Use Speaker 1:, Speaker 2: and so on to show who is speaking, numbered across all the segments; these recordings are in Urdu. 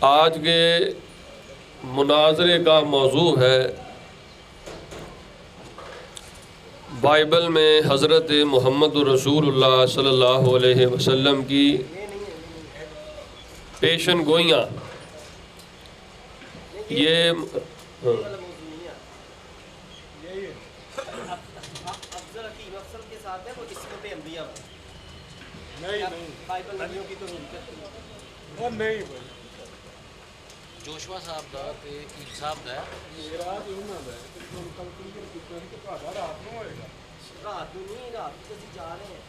Speaker 1: آج کے مناظرے کا موضوع ہے بائبل میں حضرت محمد رسول اللہ صلی اللہ علیہ وسلم کی پیشن گوئیاں۔ یہ
Speaker 2: ਜੋਸ਼ਵਾ ਸਾਹਿਬ ਦਾ ਤੇ ਈਦ ਸਾਹਿਬ ਦਾ
Speaker 3: ਮੇਰਾ ਤੇ ਉਹਨਾਂ ਦਾ ਤੇ ਤੁਹਾਨੂੰ ਕੰਪਨੀ ਦੇ ਕੀਤਾ ਸੀ ਕਿ ਤੁਹਾਡਾ ਰਾਤ ਨੂੰ ਹੋਏਗਾ।
Speaker 4: ਰਾਤ ਨੂੰ ਨਹੀਂ, ਰਾਤ ਨੂੰ ਅਸੀਂ ਜਾ ਰਹੇ ਹਾਂ।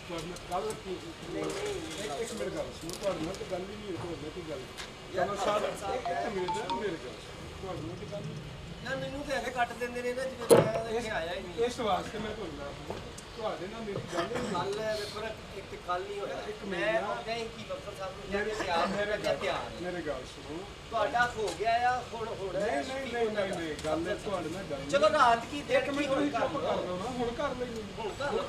Speaker 3: ਤੁਹਾਨੂੰ ਕੱਲ ਕੀ ਇੱਕ ਮਿੰਟ ਗੱਲ ਸੁਣੋ, ਤੁਹਾਡੇ ਨਾਲ ਤਾਂ ਗੱਲ ਹੀ ਨਹੀਂ ਹੋਈ ਕੋਈ ਗੱਲ। ਚਲੋ ਸਾਹਿਬ ਇੱਕ ਮਿੰਟ ਦਾ ਮੇਰੇ ਗੱਲ ਤੁਹਾਡੇ ਨਾਲ ਤਾਂ ਗੱਲ
Speaker 4: ਯਾਰ ਮੈਨੂੰ ਤੇ ਐਵੇਂ ਕੱਟ ਦਿੰਦੇ ਨੇ ਨਾ ਜਿਵੇਂ ਮੈਂ ਇੱਥੇ ਆਇਆ ਹੀ ਨਹੀਂ।
Speaker 3: ਇਸ ਵਾਸਤੇ ਮੈਂ ਤੁਹਾਨੂੰ ਦੱਸਦਾ ਤੁਹਾਡੇ ਨਾਲ ਮੇਰੀ ਗੱਲ ਹੀ ਨਹੀਂ।
Speaker 4: ਕੱਲ ਵੇਖੋ ਨਾ, ਇੱਕ ਤੇ ਕੱਲ ਨਹੀਂ ਹੋਇਆ। ਮੈਂ ਆਉਂਦਾ ਹੀ ਕੀ ਬਖਤਰ ਸਾਹਿਬ ਨੂੰ ਕਿਹਾ ਕਿ ਤਿਆਰ ਮੇਰਾ ਕਿਹਾ ਤਿਆਰ
Speaker 3: ਮੇਰੇ ਗੱਲ ਸੁਣੋ।
Speaker 4: ਤੁਹਾਡਾ ਹੋ ਗਿਆ ਆ ਹੁਣ
Speaker 3: ਨਹੀਂ ਗੱਲ ਹੈ ਤੁਹਾਡੇ ਨਾਲ ਗੱਲ
Speaker 4: ਚਲੋ ਰਾਤ ਕੀ ਦੇਰ
Speaker 3: ਇੱਕ
Speaker 4: ਕੀ
Speaker 3: ਮਿੰਟ
Speaker 4: ਹੁਣ
Speaker 3: ਤੁਸੀਂ
Speaker 4: ਕਰ
Speaker 3: ਚੁੱਪ ਕਰ
Speaker 4: ਲਓ।
Speaker 3: ਲਓ ਨਾ, ਹੁਣ ਕਰ ਲੈਣੀ
Speaker 4: ਹੁਣ ਕਰ ਲਓ।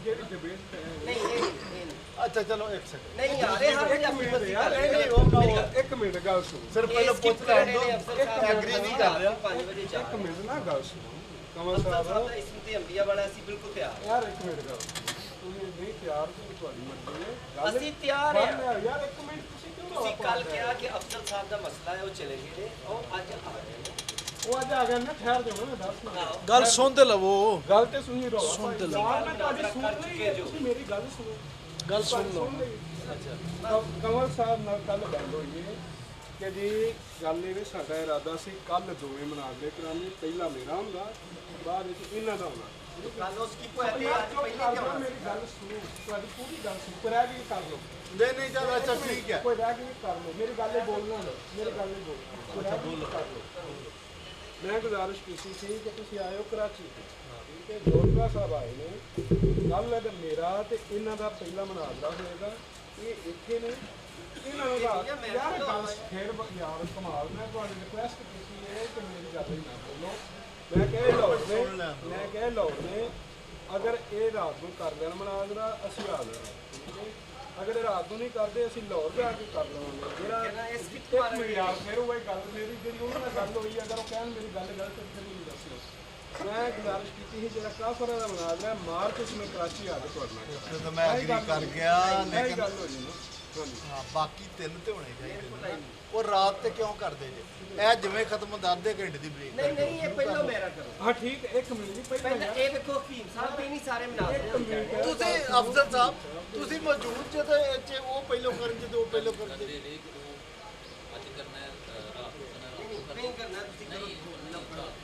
Speaker 3: ਜਿਹੜੀ ਡਿਬੇਟ
Speaker 4: ਨਹੀਂ ਇਹ ਨਹੀਂ
Speaker 5: ਅੱਛਾ ਚਲੋ ਇੱਕ ਸੈਕਿੰਡ
Speaker 4: ਨਹੀਂ ਯਾਰ ਇਹ ਹਰ ਆਪਣੀ ਮਰਜ਼ੀ ਕਰ ਰਹੇ ਨੇ।
Speaker 3: ਇੱਕ ਮਿੰਟ ਗੱਲ ਸੁਣੋ।
Speaker 5: ਸਿਰਫ ਪਹਿਲਾਂ ਪੁੱਛ ਲੈਣ ਦੋ ਐਗਰੀ ਨਹੀਂ ਕਰ ਰਿਹਾ।
Speaker 4: 5 ਵਜੇ ਜਾ
Speaker 3: ਇੱਕ ਮਿੰਟ ਨਾ ਗੱਲ ਸੁਣੋ। ਕਮਲ
Speaker 4: ਅਫਸਰ ਸਾਹਿਬ
Speaker 3: ਸਾਹਿਬ
Speaker 4: ਦਾ ਇਸਮ ਤੇ ਅੰਬੀਆ ਵਾਲਾ ਅਸੀਂ ਬਿਲਕੁਲ ਤਿਆਰ
Speaker 3: ਯਾਰ ਇੱਕ ਮਿੰਟ ਗੱਲ ਤੁਸੀਂ ਨਹੀਂ ਤਿਆਰ ਤੇ ਤੁਹਾਡੀ ਮਰਜ਼ੀ ਹੈ ਗੱਲ
Speaker 4: ਅਸੀਂ ਤਿਆਰ ਹਾਂ।
Speaker 3: ਯਾਰ ਇੱਕ ਮਿੰਟ ਤੁਸੀਂ ਕਿਉਂ
Speaker 4: ਤੁਸੀਂ ਕੱਲ ਕਿਹਾ ਕਿ ਅਫਸਰ ਸਾਹਿਬ ਦਾ ਮਸਲਾ ਹੈ ਉਹ ਚਲੇ ਗਏ ਨੇ, ਉਹ ਅੱਜ ਆ ਰਹੇ ਨੇ।
Speaker 3: ਉਹ ਅੱਜ ਆ ਗਿਆ ਨਾ, ਠਹਿਰ ਜਾਓ ਨਾ 10 ਮਿੰਟ
Speaker 5: ਗੱਲ ਸੁਣ ਤੇ ਲਵੋ।
Speaker 3: ਗੱਲ ਤੇ ਸੁਣੀ ਰਹੋ।
Speaker 5: ਸੁਣ ਤੇ ਲਓ।
Speaker 3: ਯਾਰ ਮੈਂ ਤੁਹਾਡੀ ਸੁਣ ਲਈ ਹੈ, ਤੁਸੀਂ ਮੇਰੀ ਗੱਲ ਸੁਣੋ।
Speaker 5: ਗੱਲ ਸੁਣ ਲਓ।
Speaker 3: ਅੱਛਾ ਕਮਲ ਸਾਹਿਬ ਨਾਲ ਕੱਲ ਗੱਲ ਹੋਈ ਹੈ ਕਿ ਜੀ ਗੱਲ ਇਹ ਸਾਡਾ ਇਰਾਦਾ ਸੀ ਕੱਲ ਦੋਵੇਂ ਮੁਨਾਜ਼ਰੇ ਕਰਾਉਣੇ, ਪਹਿਲਾ ਮੇਰਾ ਹੁੰਦਾ ਬਾਅਦ ਵਿੱਚ ਇਹਨਾਂ ਦਾ ਹੋਣਾ।
Speaker 4: ਕੱਲ ਉਸ ਕੀ ਕੋਈ ਤੇ ਅੱਜ ਪਹਿਲੇ ਕਿਉਂ
Speaker 3: ਮੇਰੀ ਗੱਲ ਸੁਣੋ, ਤੁਹਾਡੀ ਪੂਰੀ ਗੱਲ ਸੁਣੋ। ਕੋਈ ਰਹਿ ਗਈ ਕਰ ਲਓ,
Speaker 5: ਨਹੀਂ ਚੱਲ ਅੱਛਾ ਠੀਕ ਹੈ।
Speaker 3: ਕੋਈ ਰਹਿ ਗਈ ਕਰ ਲਓ, ਮੇਰੀ ਗੱਲ ਹੀ ਬੋਲਣਾ ਲਓ, ਮੇਰੀ ਗੱਲ ਹੀ ਬੋਲਣਾ। ਕੋਈ ਰਹਿ ਗਈ ਕਰ ਲਓ। ਮੈਂ ਗੁਜ਼ਾਰਿਸ਼ ਕੀਤੀ ਸੀ ਕਿ ਤੁਸੀਂ ਆਇਓ ਕਰਾਚੀ, ਠੀਕ ਹੈ। ਜੋਸ਼ਵਾ ਸਾਹਿਬ ਆਏ ਨੇ ਕੱਲ, ਅਗਰ ਮੇਰਾ ਤੇ ਇਹਨਾਂ ਦਾ ਪਹਿਲਾ ਮੁਨਾਜ਼ਰਾ ਹੋਏਗਾ, ਇਹ ਇੱਥੇ ਨੇ, ਇਹਨਾਂ ਨੂੰ ਯਾਰ ਗੱਲ ਫਿਰ ਯਾਰ ਕਮਾਲ। ਮੈਂ ਤੁਹਾਡੀ ਰਿਕੁਐਸਟ ਕੀਤੀ ਹੈ ਕਿ ਮੇਰੀ ਗੱਲ ਹੀ ਨਾ ਬੋਲੋ। ਮੈਂ ਕਹੇ ਲਾਹੌਰ ਨੇ ਅਗਰ ਇਹ ਰਾਤ ਨੂੰ ਕਰ ਲੈਣ ਮੁਨਾਜ਼ਰਾ, ਅਸੀਂ ਆ ਜਾਣਾ, ਠੀਕ ਹੈ। ਅਗਰ ਇਹ ਰਾਤ ਨੂੰ ਨਹੀਂ ਕਰਦੇ, ਅਸੀਂ ਲਾਹੌਰ ਜਾ ਕੇ ਕਰ ਲਵਾਂਗੇ। ਜਿਹੜਾ ਇੱਕ ਮਿੰਟ ਯਾਰ ਫਿਰ ਉਹ ਗੱਲ ਮੇਰੀ ਜਿਹੜੀ ਉਹਨਾਂ ਨਾਲ ਗੱਲ ਹੋਈ, ਅਗਰ ਉਹ ਕਹਿਣ ਮੇਰੀ ਗੱਲ ਗਲਤ ਹੈ ਫਿਰ ਮੈਨੂੰ ਦੱਸਿਓ। ਮੈਂ ਗੁਜ਼ਾਰਿਸ਼ ਕੀਤੀ ਸੀ ਜਿਹੜਾ ਕਾਫਰ ਦਾ ਮੁਨਾਜ਼ਰਾ ਮਾਰਚ ਵਿੱਚ ਮੈਂ ਕਰਾਚੀ ਆ ਕੇ ਤੁਹਾਡੇ ਨਾਲ
Speaker 5: ਤਾਂ ਮੈਂ ਐਗਰੀ ਕਰ ਗਿਆ, ਲੇਕਿਨ
Speaker 3: ਗੱਲ ਹੋ ਜੀ ਨਾ।
Speaker 5: ਹਾਂ ਬਾਕੀ ਤਿੰਨ ਤੇ ਹੋਣੇ ਚਾਹੀਦੇ। ਉਹ ਰਾਤ ਤੇ ਕਿਉਂ ਕਰਦੇ ਜੇ? ਇਹ ਜਿਵੇਂ ਖਤਮ ਹੁੰਦਾ ਅੱਧੇ ਘੰਟੇ ਦੀ ਬ੍ਰੇਕ।
Speaker 4: ਨਹੀਂ ਇਹ ਪਹਿਲਾਂ ਮੇਰਾ ਕਰੋ।
Speaker 3: ਹਾਂ ਠੀਕ ਹੈ, ਇੱਕ ਮਿੰਟ ਜੀ
Speaker 4: ਪਹਿਲਾਂ ਇਹ ਦੇਖੋ ਹਕੀਮ ਸਾਹਿਬ ਵੀ ਨਹੀਂ ਸਾਰੇ ਮਨਾਜ਼ਰੇ
Speaker 5: ਤੁਸੀਂ ਅਫਸਰ ਸਾਹਿਬ ਤੁਸੀਂ ਮੌਜੂਦ ਜੇ ਤੇ ਇਹ 'ਚ ਉਹ ਪਹਿਲੋਂ ਕਰਨ ਜੇ ਤੇ ਉਹ ਪਹਿਲੋਂ ਕਰਨ ਜੇ।
Speaker 4: ਨਹੀਂ ਕਰਨਾ ਤੁਸੀਂ ਕਰੋ।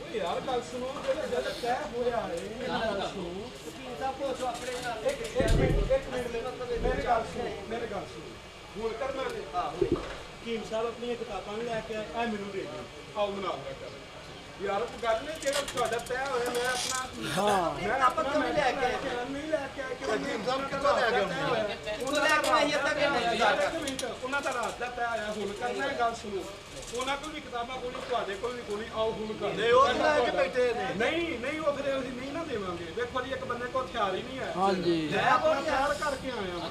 Speaker 3: ਓਏ ਯਾਰ ਗੱਲ ਸੁਣੋ, ਜਦ ਤੈਅ ਹੋਇਆ ਹੈ ਗੱਲ ਸੁਣੋ।
Speaker 4: ਹਕੀਮ ਸਾਹਿਬ ਪੁੱਛੋ ਆਪਣੇ ਨਾਲ।
Speaker 3: ਇੱਕ ਮਿੰਟ ਮੇਰੀ ਗੱਲ ਸੁਣੋ। ਹੁਣ ਕਰਨਾ ਨੇ ਹਕੀਮ ਸਾਹਿਬ ਆਪਣੀਆਂ ਕਿਤਾਬਾਂ ਵੀ ਲੈ ਕੇ ਆਏ, ਇਹ ਮੈਨੂੰ ਦੇ ਦਿਓ। ਆਓ ਮੁਨਾਜ਼ਰਾ ਕਰ ਯਾਰ। ਗੱਲ ਨਹੀਂ ਜਿਹੜਾ ਤੁਹਾਡਾ ਤੈਅ ਹੋਇਆ, ਮੈਂ ਆਪਣਾ ਮੈਂ ਆਪਣਾ
Speaker 4: ਵੀ ਲੈ ਕੇ
Speaker 3: ਆਇਆ ਨਹੀਂ ਲੈ ਕੇ ਆਇਆ ਕਿ
Speaker 5: ਹਕੀਮ ਸਾਹਿਬ ਕਿੱਥੋਂ ਲੈ ਕੇ ਆਉਂਦੇ?
Speaker 4: ਇੱਥੋਂ ਲੈ ਕੇ ਆਈ ਅੱਧਾ ਘੰਟਾ
Speaker 3: ਇੱਕ ਮਿੰਟ ਉਹਨਾਂ ਦਾ ਰਾਤ ਦਾ ਤੈਅ ਆਇਆ, ਹੁਣ ਕਰਨਾ ਹੈ। ਗੱਲ ਸੁਣੋ, ਉਹਨਾਂ ਕੋਲ ਵੀ ਕਿਤਾਬਾਂ ਕੋਲ ਤੁਹਾਡੇ ਕੋਲ ਵੀ ਕੋਲ, ਆਓ ਹੁਣ ਕਰ।
Speaker 5: ਨਹੀਂ ਉਹ ਤਾਂ ਲੈ ਕੇ ਬੈਠੇ ਨੇ।
Speaker 3: ਨਹੀਂ ਉਹ ਫਿਰ ਅਸੀਂ ਨਹੀਂ ਨਾ ਦੇਵਾਂਗੇ। ਦੇਖੋ ਜੀ ਇੱਕ ਬੰਦੇ ਕੋਲ ਹਥਿਆਰ ਹੀ ਨਹੀਂ ਹੈ।
Speaker 5: ਹਾਂਜੀ
Speaker 3: ਮੈਂ ਆਪਣਾ ਤਿਆਰ ਕਰਕੇ ਆਇਆ ਹਾਂ।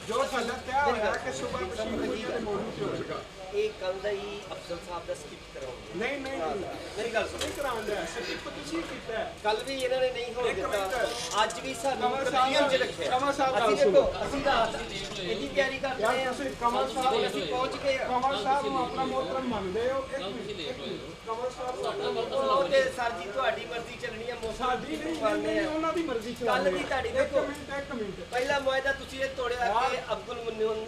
Speaker 3: ਜੋ ਸਾਡਾ ਤਿਆਰ ਹੋਇਆ ਕਿ ਸੁਬਹ ਪਸ਼ੀਨ ਦੇ ਮੌਜੂਦ ਤੇ ਹੋਵੇਗਾ।
Speaker 4: ਇਹ ਕੱਲ ਦਾ ਹੀ ਅਫਸਰ ਸਾਹਿਬ ਦਾ ਸਕਿਪ ਕਰਾਉਂਗੇ।
Speaker 3: ਨਹੀਂ
Speaker 4: ਮੇਰੀ ਗੱਲ ਸੁਣੋ।
Speaker 3: ਨਹੀਂ ਕਰਾਉਣ ਲਿਆ ਸਿਰਫ ਤੁਸੀਂ ਕੀਤਾ ਹੈ।
Speaker 4: ਕੱਲ ਵੀ ਇਹਨਾਂ ਨੇ ਨਹੀਂ ਹੋਣ ਦਿੱਤਾ, ਅੱਜ ਵੀ ਸਾਨੂੰ
Speaker 3: ਕਮਲ
Speaker 4: ਕੰਪੀਆਂ 'ਚ ਰੱਖਿਆ।
Speaker 3: ਕਮਲ ਸਾਹਿਬ ਗੱਲ
Speaker 4: ਅਸੀਂ
Speaker 3: ਸੁਣੋ।
Speaker 4: ਦੇਖੋ ਅਸੀਂ ਰਾਤ ਇਹਦੀ ਤਿਆਰੀ ਕਰਦੇ
Speaker 3: ਯਾਰ
Speaker 4: ਰਹੇ ਹਾਂ।
Speaker 3: ਤੁਸੀਂ ਕਮਲ ਸਾਹਿਬ
Speaker 4: ਅਸੀਂ ਪਹੁੰਚ ਗਏ ਹਾਂ।
Speaker 3: ਕਮਲ ਸਾਹਿਬ ਨੂੰ ਆਪਣਾ ਮੋਹਤਰਮ ਮੰਨਦੇ ਹੋ? ਇੱਕ ਮਿੰਟ ਕਮਲ ਸਾਹਿਬ
Speaker 4: ਉਹ ਤੇ ਸਰ ਜੀ ਤੁਹਾਡੀ ਮਰਜ਼ੀ ਚੱਲਣੀ ਹੈ।
Speaker 3: ਸਾਡੀ ਨਹੀਂ ਉਹਨਾਂ ਦੀ ਮਰਜ਼ੀ
Speaker 4: ਕੱਲ ਵੀ ਤੁਹਾਡੀ ਦੇਖੋ।
Speaker 3: ਇੱਕ ਮਿੰਟ
Speaker 4: ਪਹਿਲਾ ਮੁਆਇਦਾ ਤੁਸੀਂ ਇਹ ਤੋੜਿਆ ਕਿ ਅਬਦੁਲ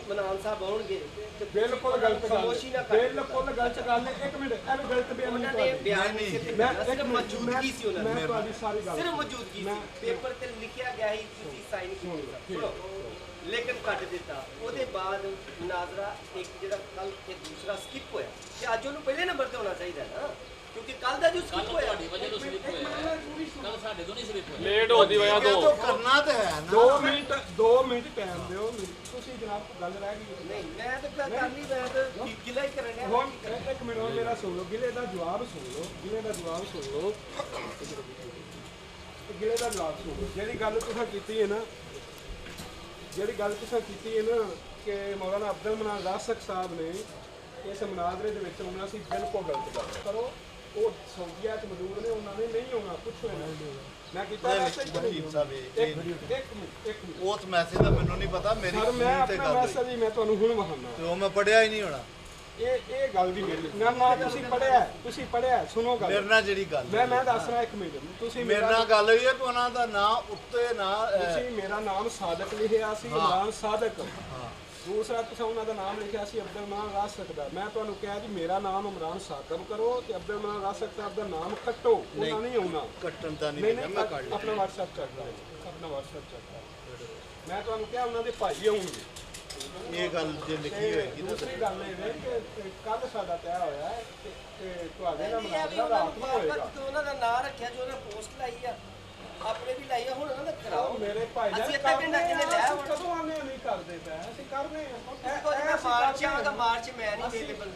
Speaker 4: ਮਨਾਨ ਸਾਹਿਬ ਆਉਣਗੇ ਤੇ
Speaker 3: ਬਿਲਕੁਲ ਗਲਤ ਗੱਲ,
Speaker 4: ਖਾਮੋਸ਼ੀ ਨਾ ਕਰਿਓ।
Speaker 3: ਬਿਲਕੁਲ ਗਲਤ ਗੱਲ ਹੈ। ਇੱਕ ਮਿੰਟ ਇਹ ਗਲਤ ਬਿਆਨ
Speaker 4: ਉਹਨਾਂ
Speaker 3: ਨਹੀਂ
Speaker 4: ਨੇ
Speaker 3: ਤੁਹਾਡੀ।
Speaker 4: ਬਿਆਨ ਨਹੀਂ ਸਿੱਧੇ ਸਿਰਫ ਮੌਜੂਦਗੀ ਸੀ ਉਹਨਾਂ ਦੀ।
Speaker 3: ਮੈਂ ਤੁਹਾਡੀ ਸਾਰੀ ਗੱਲ
Speaker 4: ਸਿਰਫ ਮੌਜੂਦਗੀ ਸੀ। ਪੇਪਰ ਤੇ ਲਿਖਿਆ ਗਿਆ ਸੀ, ਤੁਸੀਂ ਸਾਈਨ ਕੀਤੇ ਸੁਣੋ, ਲੇਕਿਨ ਕੱਟ ਦਿੱਤਾ। ਉਹਦੇ ਬਾਅਦ ਮੁਨਾਜ਼ਰਾ ਇੱਕ ਜਿਹੜਾ ਕੱਲ ਤੇ ਦੂਸਰਾ ਸਕਿਪ ਹੋਇਆ ਤੇ ਅੱਜ ਉਹਨੂੰ ਪਹਿਲੇ ਨੰਬਰ ਤੇ ਹੋਣਾ ਚਾਹੀਦਾ ਨਾ, ਕਿਉਂਕਿ ਕੱਲ ਦਾ ਜੋ ਸਕਿਪ ਹੋਇਆ
Speaker 2: ਕੱਲ ਸਾਡੇ ਤੋਂ ਨਹੀਂ ਸਲਿਪ ਹੋਇਆ।
Speaker 1: ਲੇਟ ਹੋਣ ਦੀ ਵਜ੍ਹਾ
Speaker 5: ਇਹ
Speaker 1: ਤੋਂ
Speaker 5: ਤਾਂ ਕਰਨਾ ਤੇ ਹੈ ਨਾ।
Speaker 3: 2 ਮਿੰਟ ਟਾਈਮ ਦਿਓ। ਤੁਸੀਂ ਜਨਾਬ ਗੱਲ ਰਹਿ ਗਈ।
Speaker 4: ਨਹੀਂ ਮੈਂ ਤਾਂ ਕਰ ਲਈ, ਮੈਂ ਤਾਂ ਗਿਲਾ ਹੀ ਕਰਨ ਡਿਆ।
Speaker 3: ਹੁਣ ਇੱਕ ਮਿੰਟ ਹੁਣ ਮੇਰਾ ਸੁਣ ਲਓ, ਗਿਲੇ ਦਾ ਜਵਾਬ ਸੁਣ ਲਓ, ਗਿਲੇ ਦਾ ਜਵਾਬ ਸੁਣ ਲਓ, ਗਿਲੇ ਦਾ ਜਵਾਬ ਸੁਣ ਲਓ। ਜਿਹੜੀ ਗੱਲ ਤੁਸੀਂ ਕੀਤੀ ਹੈ ਨਾ, ਕਿ ਮੌਲਾਨਾ ਅਬਦੁਲ ਮਨਾਨ ਰਾਸਕ ਸਾਹਿਬ ਨੇ ਇਸ ਮੁਨਾਜ਼ਰੇ ਦੇ ਵਿੱਚ ਆਉਣਾ ਸੀ, ਬਿਲਕੁਲ ਗਲਤ ਗੱਲ ਕਰੋ। ਉਹ ਸਊਦੀਆ 'ਚ ਮੌਜੂਦ ਨੇ, ਉਹਨਾਂ ਨੇ ਨਹੀਂ ਆਉਣਾ, ਪੁੱਛੋ ਇਹਨਾਂ ਨੂੰ। ਮੈਂ ਕੀਤਾ ਮੈਸੇਜ
Speaker 5: ਸਾਹਿਬ
Speaker 3: ਇੱਕ ਮਿੰਟ
Speaker 5: ਉਸ ਮੈਸੇਜ ਦਾ ਮੈਨੂੰ ਨਹੀਂ ਪਤਾ, ਮੇਰੀ
Speaker 3: ਸਰ ਮੈਂ
Speaker 5: ਜ਼ਮੀਨ ਤੇ
Speaker 3: ਆਪਣਾ
Speaker 5: ਗੱਲ ਹੋਈ
Speaker 3: ਮੈਸੇਜ ਹੀ ਮੈਂ ਤੁਹਾਨੂੰ ਹੁਣ ਵਹਾਉਣਾ।
Speaker 5: ਤੇ ਉਹ ਮੈਂ ਪੜਿਆ ਹੀ ਨਹੀਂ ਹੋਣਾ।
Speaker 3: ਇਹ ਗੱਲ ਦੀ ਮੇਰੀ ਨਾ ਤੁਸੀਂ ਪੜਿਆ ਸੁਣੋ ਗੱਲ
Speaker 5: ਮੇਰੇ ਨਾਲ ਜਿਹੜੀ ਗੱਲ
Speaker 3: ਮੈਂ ਦੱਸ ਰਿਹਾ, ਇੱਕ ਮਿੰਟ। ਤੁਸੀਂ
Speaker 5: ਮੇਰੇ ਨਾਲ ਗੱਲ ਹੋਈ ਹੈ ਕਿ ਉਹਨਾਂ ਦਾ ਨਾਂ ਉੱਤੇ ਨਾ
Speaker 3: ਤੁਸੀਂ ਮੇਰਾ ਨਾਮ ਸਾਦਕ ਲਿਖਿਆ ਸੀ, ਇਮਰਾਨ ਸਾਦਕ। ਦੂਸਰਾ ਤੁਸੀਂ ਉਹਨਾਂ ਦਾ ਨਾਮ ਲਿਖਿਆ ਸੀ ਅਬਦੁਲ ਮਨਾਨ ਰਾਸਕ ਦਾ। ਮੈਂ ਤੁਹਾਨੂੰ ਕਿਹਾ ਜੀ ਮੇਰਾ ਨਾਮ ਇਮਰਾਨ ਸਾਕਬ ਕਰੋ ਤੇ ਅਬਦੁਲ ਮਨਾਨ ਰਾਸਕ ਸਾਹਿਬ ਦਾ ਨਾਮ ਕੱਟੋ, ਉਹਨਾਂ ਨਹੀਂ ਆਉਣਾ।
Speaker 5: ਕੱਟਣ ਦਾ
Speaker 3: ਨਹੀਂ
Speaker 5: ਨਹੀਂ ਮੈਂ ਕੱਢ
Speaker 3: ਆਪਣਾ WhatsApp ਚੈੱਕ ਕਰੋ। ਮੈਂ ਤੁਹਾਨੂੰ ਕਿਹਾ ਉਹਨਾਂ ਦੇ ਭਾਈ ਆਉਣਗੇ।
Speaker 5: ਇਹ ਗੱਲ ਜੇ ਲਿਖੀ ਹੋਏਗੀ ਤਾਂ
Speaker 3: ਦੂਸਰੀ ਗੱਲ ਇਹ ਹੈ ਕਿ ਕੱਲ ਸਾਡਾ ਤੈਅ ਹੋਇਆ ਹੈ ਤੇ ਤੁਹਾਡੇ ਨਾਲ
Speaker 4: ਇਹ ਵੀ
Speaker 3: ਮੁਨਾਜ਼ਰਾ
Speaker 4: ਉਹਨਾਂ
Speaker 3: ਰਾਤ
Speaker 4: ਨੂੰ
Speaker 3: ਨੂੰ ਹੋਏਗਾ।
Speaker 4: ਬਾਬਤ ਉਹਨਾਂ ਦਾ ਨਾਂ ਰੱਖਿਆ, ਜੋ ਉਹਨਾਂ ਪੋਸਟ ਲਾਈ ਆ, ਆਪਣੇ ਵੀ ਲਾਈ ਆ, ਹੁਣ ਉਹਨਾਂ ਦਾ ਕਰਾਓ।
Speaker 3: ਮੇਰੇ ਭਾਈ
Speaker 4: ਅਸੀਂ ਅੱਧਾ ਘੰਟਾ ਕਿੰਨੇ ਲਿਆ ਹੁਣ?
Speaker 3: ਕਦੋਂ ਆਨੇ ਨਹੀਂ ਕਰਦੇ ਪਏ, ਅਸੀਂ ਕਰਦੇ ਹਾਂ।
Speaker 4: ਦੇਖੋ ਜੀ, ਮੈਂ ਮਾਰਚ ਆਵਾਂਗਾ, ਮਾਰਚ ਮੈਂ ਨਹੀਂ ਅਵੇਲੇਬਲ,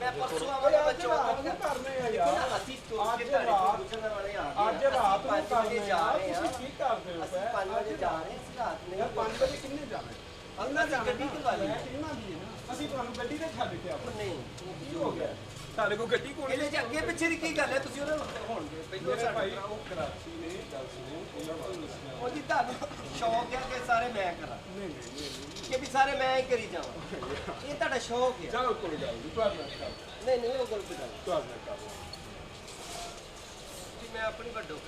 Speaker 4: ਮੈਂ ਪਰਸੋਂ ਆਵਾਂਗਾ, ਮੈਂ 14
Speaker 3: ਨੂੰ ਕਰਨੇ ਆ
Speaker 4: ਦੇਖੋ
Speaker 3: ਯਾਰ।
Speaker 4: ਨਾ, ਅਸੀਂ ਤੁਰ ਕੇ ਤੁਹਾਡੇ ਕੋਲ ਗੁਜ਼ਰਨ ਵਾਲੇ ਆ ਗਏ।
Speaker 3: ਅੱਜ ਰਾਤ ਨੂੰ
Speaker 4: 5 ਵਜੇ
Speaker 3: ਕਰਨੇ
Speaker 4: ਜਾ
Speaker 3: ਆ,
Speaker 4: ਰਹੇ ਆ,
Speaker 3: ਤੁਸੀਂ ਕੀ ਕਰਦੇ ਹੋ?
Speaker 4: ਅਸੀਂ 5 ਵਜੇ ਜਾ ਰਹੇ ਹਾਂ, ਅਸੀਂ ਰਾਤ ਨਹੀਂ।
Speaker 3: ਯਾਰ 5 ਵਜੇ ਕਿੰਨੇ ਜਾਣਾ?
Speaker 4: ਉਹਨਾਂ ਦੀ ਗੱਡੀ ਕਰਵਾ ਲਈ।
Speaker 3: ਕਿੰਨਾ ਦੀ ਹੈ ਨਾ, ਅਸੀਂ ਤੁਹਾਨੂੰ ਗੱਡੀ ਤੇ ਛੱਡ ਕੇ ਆਵਾਂ।
Speaker 4: ਨਹੀਂ,
Speaker 3: ਕੀ ਹੋ ਗਿਆ? ਸਾਡੇ ਕੋਲ ਗੱਡੀ ਕੋਲ
Speaker 4: ਇਹਦੇ ਚ ਅੱਗੇ ਪਿੱਛੇ ਦੀ ਕੀ ਗੱਲ ਹੈ? ਤੁਸੀਂ ਉਹਨਾਂ ਨੂੰ ਹੁਣ ਪਹਿਲਾਂ
Speaker 3: ਮੇਰੇ
Speaker 4: ਸਾਡੇ
Speaker 3: ਭਾਈ ਉਹ ਕਰਾਚੀ ਨੇ ਗੱਲ ਸੁਣੋ, ਉਹਨਾਂ ਨੂੰ ਦੱਸਣਾ।
Speaker 4: ਉਹਦੀ ਤੁਹਾਨੂੰ ਸ਼ੌਕ ਹੈ ਕਿ ਸਾਰੇ ਮੈਂ ਕਰਾਂ, ਕਿ ਵੀ ਸਾਰੇ ਮੈਂ ਹੀ ਕਰੀ ਜਾਵਾਂ, ਇਹ ਤੁਹਾਡਾ ਸ਼ੌਕ ਹੈ।
Speaker 3: ਚਲੋ ਕੋਈ ਗੱਲ ਨਹੀਂ, ਤੁਹਾਡੇ ਨਾਲ ਕਰ
Speaker 4: ਨਹੀਂ ਉਹ ਗੱਲ ਤੇ ਗੱਲ
Speaker 3: ਤੁਹਾਡੇ ਨਾਲ ਕਰ
Speaker 4: ਕਿ ਮੈਂ ਆਪਣੀ ਵੱਡੋ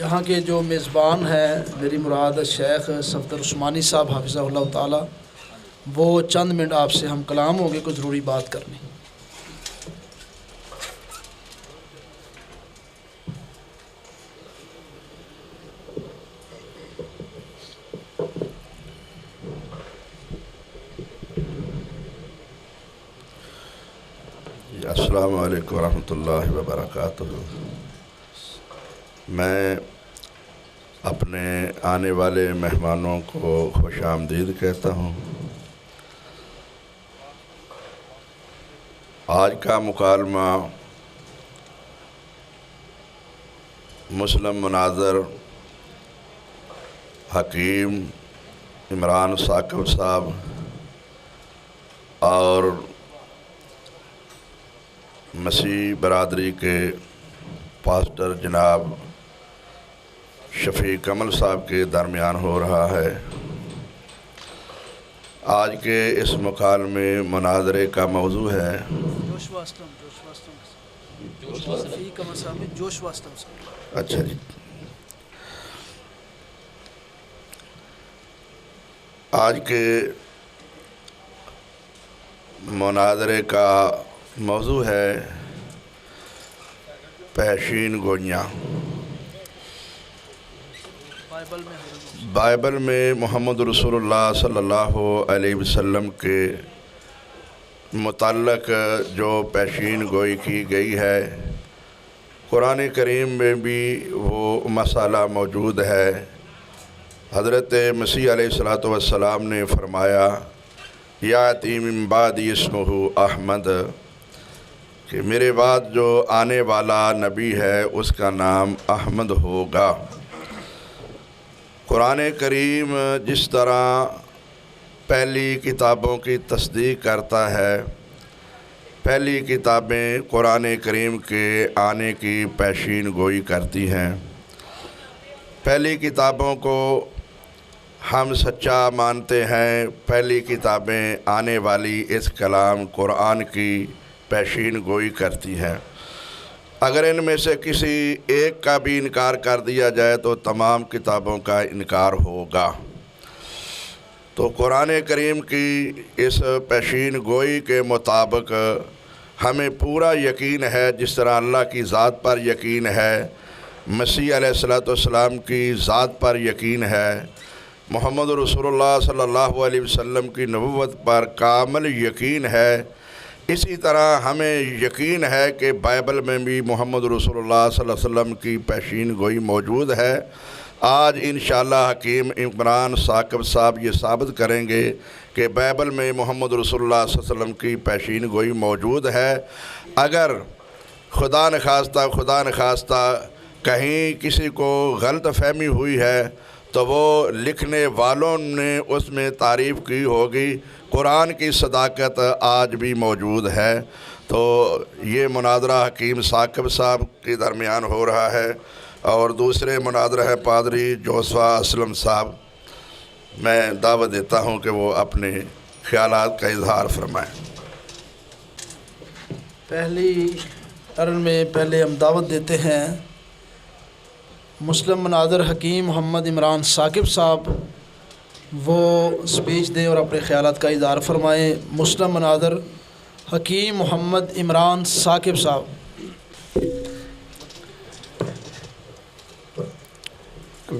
Speaker 6: یہاں کے جو میزبان ہیں میری مراد شیخ صفدر عثمانی صاحب حافظہ اللہ تعالی، وہ چند منٹ آپ سے ہم کلام ہوں گے، کوئی ضروری بات کرنی۔
Speaker 7: السلام علیکم ورحمۃ اللہ وبرکاتہ۔ میں اپنے آنے والے مہمانوں کو خوش آمدید کہتا ہوں۔ آج کا مکالمہ مسلم مناظر حکیم عمران ثاقب صاحب اور مسیح برادری کے پاسٹر جناب شفیق کمل صاحب کے درمیان ہو رہا ہے۔ آج کے اس مکالمے مناظرے کا موضوع ہے اچھا جی، آج کے مناظرے کا موضوع ہے پیشین گوئیاں۔ بائبل میں محمد رسول اللہ صلی اللہ علیہ وسلم کے متعلق جو پیشین گوئی کی گئی ہے، قرآن کریم میں بھی وہ مسئلہ موجود ہے۔ حضرت مسیح علیہ السلام نے فرمایا یاتی من بعدی اسمہ احمد، کہ میرے بعد جو آنے والا نبی ہے اس کا نام احمد ہوگا۔ قرآن کریم جس طرح پہلی کتابوں کی تصدیق کرتا ہے، پہلی کتابیں قرآن کریم کے آنے کی پیشین گوئی کرتی ہیں۔ پہلی کتابوں کو ہم سچا مانتے ہیں، پہلی کتابیں آنے والی اس کلام قرآن کی پیشین گوئی کرتی ہیں۔ اگر ان میں سے کسی ایک کا بھی انکار کر دیا جائے تو تمام کتابوں کا انکار ہوگا۔ تو قرآن کریم کی اس پیشین گوئی کے مطابق ہمیں پورا یقین ہے، جس طرح اللہ کی ذات پر یقین ہے، مسیح علیہ السلام کی ذات پر یقین ہے، محمد رسول اللہ صلی اللہ علیہ وسلم کی نبوت پر کامل یقین ہے، اسی طرح ہمیں یقین ہے کہ بائبل میں بھی محمد رسول اللہ صلی اللہ علیہ وسلم کی پیشین گوئی موجود ہے۔ آج انشاءاللہ حکیم عمران ثاقب صاحب یہ ثابت کریں گے کہ بائبل میں محمد رسول اللہ صلی اللہ علیہ وسلم کی پیشین گوئی موجود ہے۔ اگر خدا نخواستہ کہیں کسی کو غلط فہمی ہوئی ہے تو وہ لکھنے والوں نے اس میں تعریف کی ہوگی۔ قرآن کی صداقت آج بھی موجود ہے۔ تو یہ مناظرہ حکیم ثاقب صاحب کے درمیان ہو رہا ہے، اور دوسرے مناظرہ ہے پادری جوشوا اسلم صاحب۔ میں دعوت دیتا ہوں کہ وہ اپنے خیالات کا اظہار فرمائیں۔
Speaker 6: پہلی ٹرن میں پہلے ہم دعوت دیتے ہیں مسلم مناظر حکیم محمد عمران ثاقب صاحب، وہ سپیچ دیں اور اپنے خیالات کا اظہار فرمائیں۔ مسلم مناظر حکیم محمد عمران ثاقب صاحب۔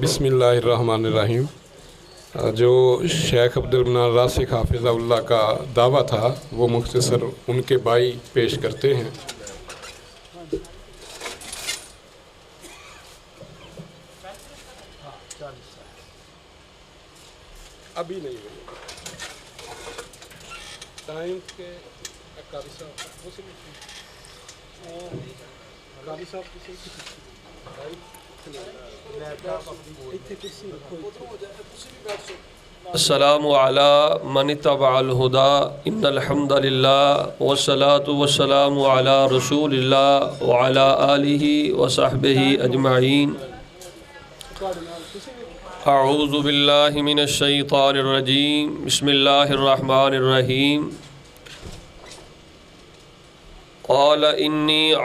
Speaker 8: بسم اللہ الرحمن الرحیم۔ جو شیخ عبدالمنان راسخ حافظہ اللہ کا دعویٰ تھا وہ مختصر ان کے بھائی پیش کرتے ہیں۔ ابھی نہیں ہوئی ٹائم کے قاری صاحب
Speaker 1: السلام علی من اتبع الہدی ان الحمد للہ والصلاة والسلام علی رسول اللہ وعلی آلہ وصحبہ اجمعین۔ اعوذ باللہ من الشیطان الرجیم، بسم اللہ الرحمن الرحیم۔ قال انی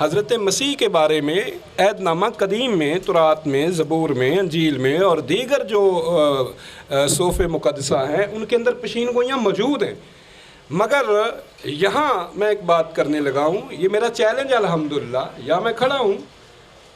Speaker 8: حضرت مسیح کے بارے میں عہد نامہ قدیم میں، تورات میں، زبور میں، انجیل میں اور دیگر جو صحف مقدسہ ہیں ان کے اندر پیشین گوئیاں موجود ہیں، مگر یہاں میں ایک بات کرنے لگا ہوں، یہ میرا چیلنج الحمدللہ، یا میں کھڑا ہوں،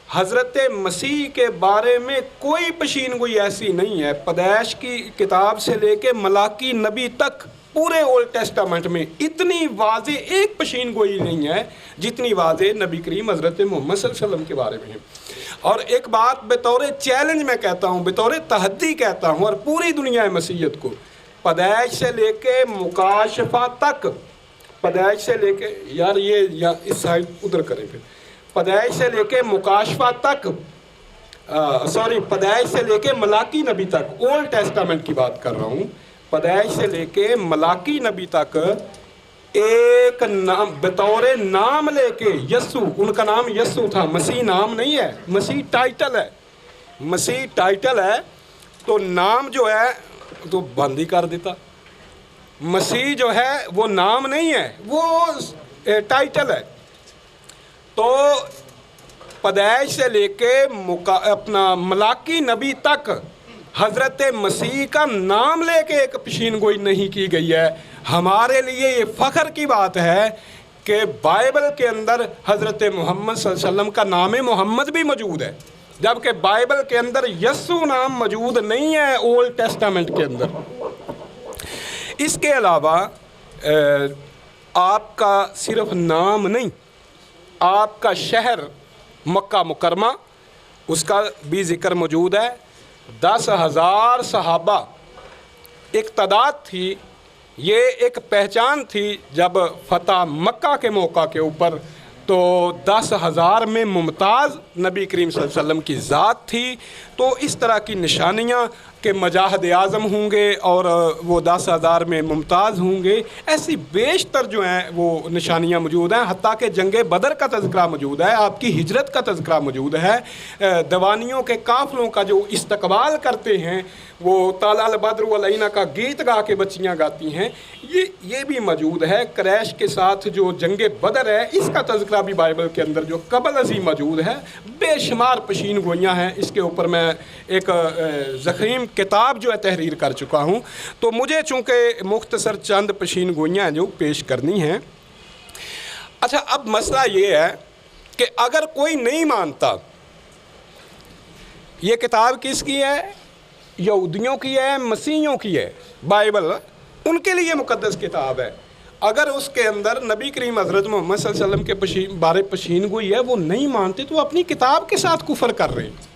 Speaker 8: حضرت مسیح کے بارے میں کوئی پیشین گوئی ایسی نہیں ہے، پیدائش کی کتاب سے لے کے ملاکی نبی تک پورے اولڈ ٹیسٹامنٹ میں اتنی واضح ایک پیشین گوئی نہیں ہے جتنی واضح نبی کریم حضرت محمد صلی اللہ علیہ وسلم کے بارے میں ہے۔ اور ایک بات بطور چیلنج میں کہتا ہوں، بطور تحدی کہتا ہوں، اور پوری دنیا مسیحیت کو، پیدائش سے لے کے مکاشفہ تک، پیدائش سے لے کے، یار یہ اس سائڈ ادھر کریں پھر، پیدائش سے لے کے مکاشفہ تک، پیدائش سے لے کے ملاکی نبی تک، اولڈ ٹیسٹامنٹ کی بات کر رہا ہوں، پیدائش سے لے کے ملاکی نبی تک ایک نام بطور نام لے کے، یسوع، ان کا نام یسوع تھا، مسیح نام نہیں ہے، مسیح ٹائٹل ہے، مسیح ٹائٹل ہے، تو نام جو ہے تو بند ہی کر دیتا، مسیح جو ہے وہ نام نہیں ہے، وہ ٹائٹل ہے۔ تو پیدائش سے لے کے اپنا ملاکی نبی تک حضرت مسیح کا نام لے کے ایک پیشین گوئی نہیں کی گئی ہے۔ ہمارے لیے یہ فخر کی بات ہے کہ بائبل کے اندر حضرت محمد صلی اللہ علیہ وسلم کا نام محمد بھی موجود ہے، جبکہ بائبل کے اندر یسوع نام موجود نہیں ہے اولڈ ٹیسٹامنٹ کے اندر۔ اس کے علاوہ آپ کا صرف نام نہیں، آپ کا شہر مکہ مکرمہ، اس کا بھی ذکر موجود ہے۔ 10,000 صحابہ ایک تعداد تھی، یہ ایک پہچان تھی جب فتح مکہ کے موقع کے اوپر، تو 10,000 میں ممتاز نبی کریم صلی اللہ علیہ وسلم کی ذات تھی۔ تو اس طرح کی نشانیاں کہ مجاہد اعظم ہوں گے اور وہ 10,000 میں ممتاز ہوں گے، ایسی بیشتر جو ہیں وہ نشانیاں موجود ہیں، حتیٰ کہ جنگ بدر کا تذکرہ موجود ہے، آپ کی ہجرت کا تذکرہ موجود ہے، دیوانیوں کے قافلوں کا جو استقبال کرتے ہیں، وہ طلع البدر علینا کا گیت گا کے بچیاں گاتی ہیں، یہ بھی موجود ہے۔ قریش کے ساتھ جو جنگ بدر ہے، اس کا تذکرہ بھی بائبل کے اندر جو قبل ازیں موجود ہے۔ بے شمار پیشین گوئیاں ہیں، اس کے اوپر میں ایک ضخیم کتاب جو ہے تحریر کر چکا ہوں، تو مجھے چونکہ مختصر چند پیشین گوئیاں جو پیش کرنی ہیں۔ اچھا، اب مسئلہ یہ ہے کہ اگر کوئی نہیں مانتا یہ کتاب کس کی ہے، یہودیوں کی ہے، مسیحیوں کی ہے، بائبل ان کے لیے مقدس کتاب ہے، اگر اس کے اندر نبی کریم حضرت محمد صلی اللہ علیہ وسلم کے بارے پیشین گوئی ہے، وہ نہیں مانتے تو وہ اپنی کتاب کے ساتھ کفر کر رہے ہیں،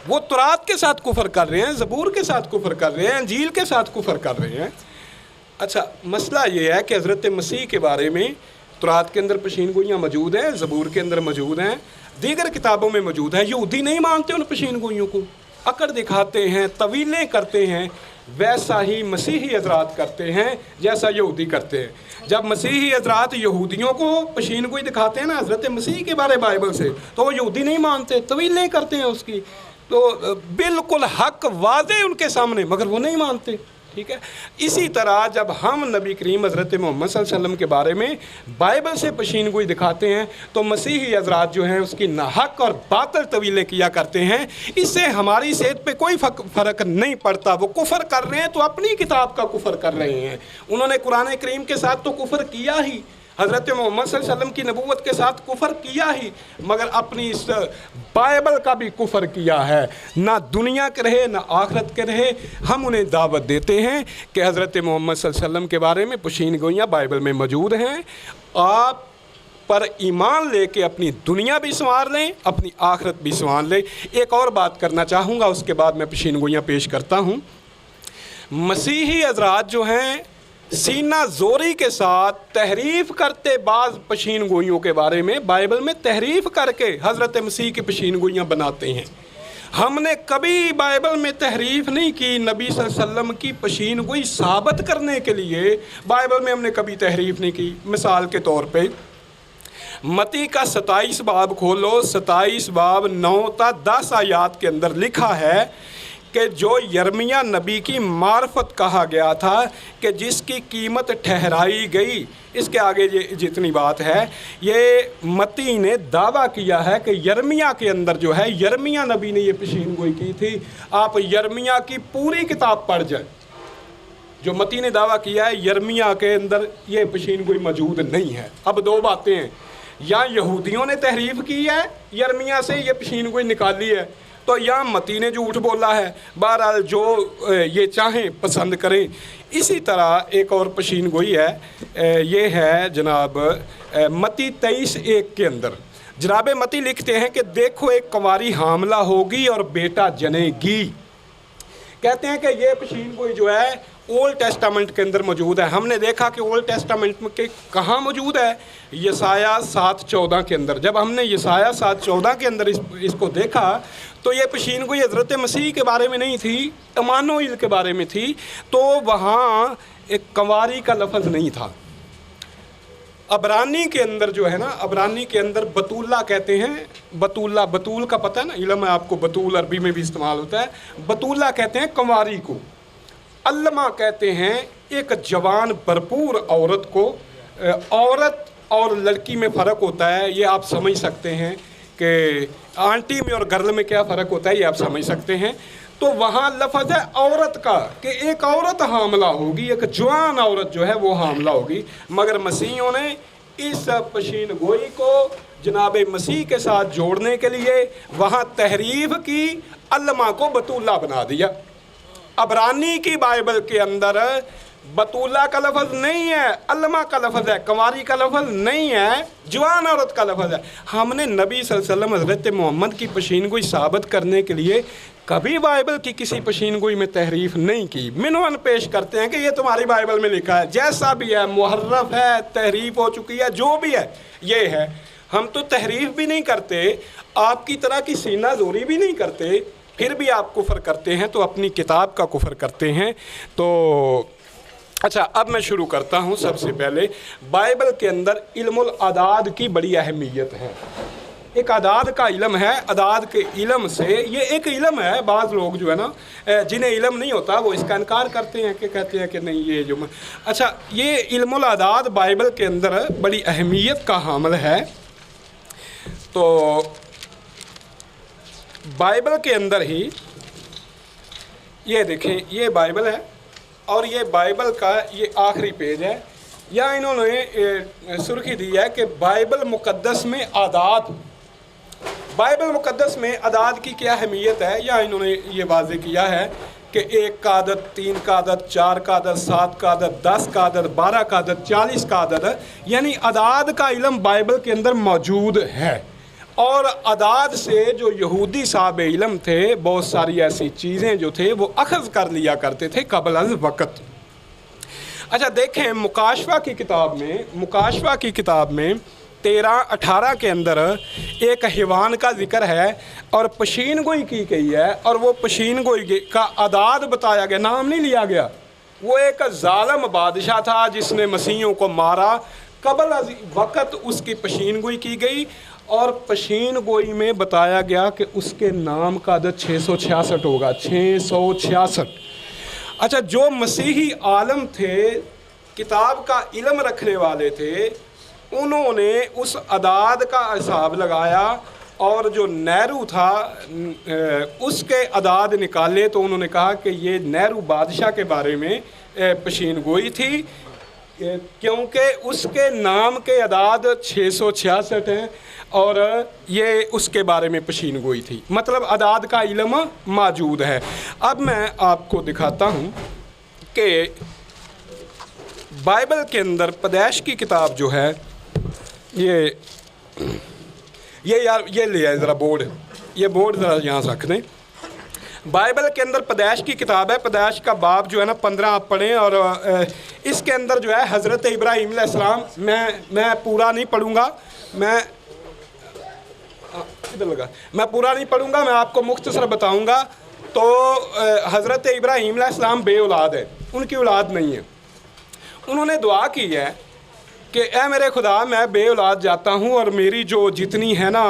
Speaker 8: وہ تورات کے ساتھ کفر کر رہے ہیں، زبور کے ساتھ کفر کر رہے ہیں، انجیل کے ساتھ کفر کر رہے ہیں۔ اچھا، مسئلہ یہ ہے کہ حضرت مسیح کے بارے میں تورات کے اندر پیشین گوئیاں موجود ہیں، زبور کے اندر موجود ہیں، دیگر کتابوں میں موجود ہیں۔ یہودی نہیں مانتے ان پیشین گوئیوں کو، اکڑ دکھاتے ہیں، طویلیں کرتے ہیں، ویسا ہی مسیحی حضرات کرتے ہیں جیسا یہودی کرتے ہیں۔ جب مسیحی حضرات یہودیوں کو پیشین گوئی دکھاتے ہیں نا حضرت مسیح کے بارے بائبل سے، تو وہ یہودی نہیں مانتے، طویلیں کرتے ہیں اس کی، تو بالکل حق واضح ان کے سامنے، مگر وہ نہیں مانتے۔ ٹھیک ہے، اسی طرح جب ہم نبی کریم حضرت محمد صلی اللہ علیہ وسلم کے بارے میں بائبل سے پیشین گوئی دکھاتے ہیں تو مسیحی حضرات جو ہیں اس کی ناحق اور باطل طویلیں کیا کرتے ہیں۔ اس سے ہماری صحت پہ کوئی فرق نہیں پڑتا، وہ کفر کر رہے ہیں تو اپنی کتاب کا کفر کر رہے ہیں، انہوں نے قرآن کریم کے ساتھ تو کفر کیا ہی، حضرت محمد صلی اللہ علیہ وسلم کی نبوت کے ساتھ کفر کیا ہی، مگر اپنی اس بائبل کا بھی کفر کیا ہے، نہ دنیا کے رہے نہ آخرت کے رہے۔ ہم انہیں دعوت دیتے ہیں کہ حضرت محمد صلی اللہ علیہ وسلم کے بارے میں پیشین گوئیاں بائبل میں موجود ہیں، آپ پر ایمان لے کے اپنی دنیا بھی سنوار لیں، اپنی آخرت بھی سنوار لیں۔ ایک اور بات کرنا چاہوں گا، اس کے بعد میں پیشین گوئیاں پیش کرتا ہوں۔ مسیحی حضرات جو ہیں سینہ زوری کے ساتھ تحریف کرتے بعض پیشین گوئیوں کے بارے میں، بائبل میں تحریف کر کے حضرت مسیح کی پیشین گوئیاں بناتے ہیں۔ ہم نے کبھی بائبل میں تحریف نہیں کی، نبی صلی اللہ علیہ وسلم کی پیشین گوئی ثابت کرنے کے لیے بائبل میں ہم نے کبھی تحریف نہیں کی۔ مثال کے طور پہ متی کا 27 باب کھولو، 27 باب 9 تا 10 آیات کے اندر لکھا ہے کہ جو یرمیہ نبی کی معرفت کہا گیا تھا کہ جس کی قیمت ٹھہرائی گئی، اس کے آگے یہ جتنی بات ہے، یہ متی نے دعویٰ کیا ہے کہ یرمیہ کے اندر جو ہے، یرمیہ نبی نے یہ پیشین گوئی کی تھی۔ آپ یرمیہ کی پوری کتاب پڑھ جائیں، جو متی نے دعویٰ کیا ہے یرمیہ کے اندر یہ پیشین گوئی موجود نہیں ہے۔ اب دو باتیں ہیں، یا یہودیوں نے تحریف کی ہے، یرمیہ سے یہ پیشین گوئی نکالی ہے، تو یا متی نے جھوٹ بولا ہے۔ بہرحال جو یہ چاہیں پسند کریں۔ اسی طرح ایک اور پیشین گوئی ہے، یہ ہے جناب متی 23:1 کے اندر جناب متی لکھتے ہیں کہ دیکھو ایک کنواری حاملہ ہوگی اور بیٹا جنے گی۔ کہتے ہیں کہ یہ پیشین گوئی جو ہے اولڈ ٹیسٹامنٹ کے اندر موجود ہے۔ ہم نے دیکھا کہ اولڈ ٹیسٹامنٹ میں کہاں موجود ہے؟ یسایہ 7:14 کے اندر۔ جب ہم نے یسایہ 7:14 کے اندر اس کو دیکھا تو یہ پیشین گوئی حضرت مسیح کے بارے میں نہیں تھی، امانوئیل کے بارے میں تھی، تو وہاں ایک کنواری کا لفظ نہیں تھا۔ عبرانی کے اندر جو ہے نا، عبرانی کے اندر بتولہ کہتے ہیں، بتول کا پتہ ہے نا، علم ہے آپ کو، بتول عربی میں بھی استعمال ہوتا ہے۔ بتولہ کہتے ہیں کنواری کو، علمہ کہتے ہیں ایک جوان بھرپور عورت کو۔ عورت اور لڑکی میں فرق ہوتا ہے، یہ آپ سمجھ سکتے ہیں کہ آنٹی میں اور گرل میں کیا فرق ہوتا ہے، یہ آپ سمجھ سکتے ہیں۔ تو وہاں لفظ ہے عورت کا، کہ ایک عورت حاملہ ہوگی، ایک جوان عورت جو ہے وہ حاملہ ہوگی۔ مگر مسیحیوں نے اس پیشین گوئی کو جناب مسیح کے ساتھ جوڑنے کے لیے وہاں تحریف کی، علمہ کو بتولہ بنا دیا۔ عبرانی کی بائبل کے اندر بتولہ کا لفظ نہیں ہے، علمہ کا لفظ ہے، کنواری کا لفظ نہیں ہے، جوان عورت کا لفظ ہے۔ ہم نے نبی صلی اللہ علیہ وسلم حضرت محمد کی پیشین گوئی ثابت کرنے کے لیے کبھی بائبل کی کسی پیشین گوئی میں تحریف نہیں کی۔ منون پیش کرتے ہیں کہ یہ تمہاری بائبل میں لکھا ہے، جیسا بھی ہے، محرف ہے، تحریف ہو چکی ہے، جو بھی ہے یہ ہے۔ ہم تو تحریف بھی نہیں کرتے، آپ کی طرح کی سینہ زوری بھی نہیں کرتے، پھر بھی آپ کفر کرتے ہیں تو اپنی کتاب کا کفر کرتے ہیں۔ تو اچھا، اب میں شروع کرتا ہوں۔ سب سے پہلے بائبل کے اندر علم الاعداد کی بڑی اہمیت ہے۔ ایک اعداد کا علم ہے، اعداد کے علم سے، یہ ایک علم ہے۔ بعض لوگ جو ہے نا جنہیں علم نہیں ہوتا وہ اس کا انکار کرتے ہیں، کہ کہتے ہیں کہ نہیں یہ جو اچھا، یہ علم الاعداد بائبل کے اندر بڑی اہمیت کا حامل ہے۔ تو بائبل کے اندر ہی یہ دیکھیں، یہ بائبل ہے اور یہ بائبل کا یہ آخری پیج ہے۔ یا انہوں نے سرخی دی ہے کہ بائبل مقدس میں اعداد، بائبل مقدس میں اعداد کی کیا اہمیت ہے، یا انہوں نے یہ واضح کیا ہے کہ 1 کا عدد، 3 کا عدد، 4 کا عدد، 7 کا عدد، 10 کا عدد، 12 کا عدد، 40 کا عدد، یعنی اعداد کا علم بائبل کے اندر موجود ہے۔ اور اعداد سے جو یہودی صاحب علم تھے، بہت ساری ایسی چیزیں جو تھے وہ اخذ کر لیا کرتے تھے قبل از وقت۔ اچھا دیکھیں، مکاشفہ کی کتاب میں 13-18 کے اندر ایک حیوان کا ذکر ہے اور پیشین گوئی کی گئی ہے، اور وہ پیشین گوئی کا اعداد بتایا گیا، نام نہیں لیا گیا۔ وہ ایک ظالم بادشاہ تھا جس نے مسیحیوں کو مارا، قبل از وقت اس کی پیشین گوئی کی گئی، اور پیشین گوئی میں بتایا گیا کہ اس کے نام کا عدد 666 ہوگا، 666۔ اچھا، جو مسیحی عالم تھے، کتاب کا علم رکھنے والے تھے، انہوں نے اس اعداد کا حساب لگایا، اور جو نیرو تھا اس کے اعداد نکالے، تو انہوں نے کہا کہ یہ نیرو بادشاہ کے بارے میں پیشین گوئی تھی، کیونکہ اس کے نام کے اعداد 666 ہیں، اور یہ اس کے بارے میں پیشین گوئی تھی۔ مطلب اعداد کا علم موجود ہے۔ اب میں آپ کو دکھاتا ہوں کہ بائبل کے اندر پیدائش کی کتاب جو ہے، یہ لے آئے ذرا بورڈ، یہ بورڈ ذرا یہاں رکھ دیں۔ بائبل کے اندر پیدائش کی کتاب ہے، پیدائش کا باب جو ہے نا 15 آپ پڑھیں، اور اس کے اندر جو ہے حضرت ابراہیم علیہ السلام، میں پورا نہیں پڑھوں گا، میں پورا نہیں پڑھوں گا، میں آپ کو مختصر بتاؤں گا۔ تو حضرت ابراہیم علیہ السلام بے اولاد ہے، ان کی اولاد نہیں ہے۔ انہوں نے دعا کی ہے کہ اے میرے خدا میں بے اولاد جاتا ہوں اور میری جو جتنی ہے نا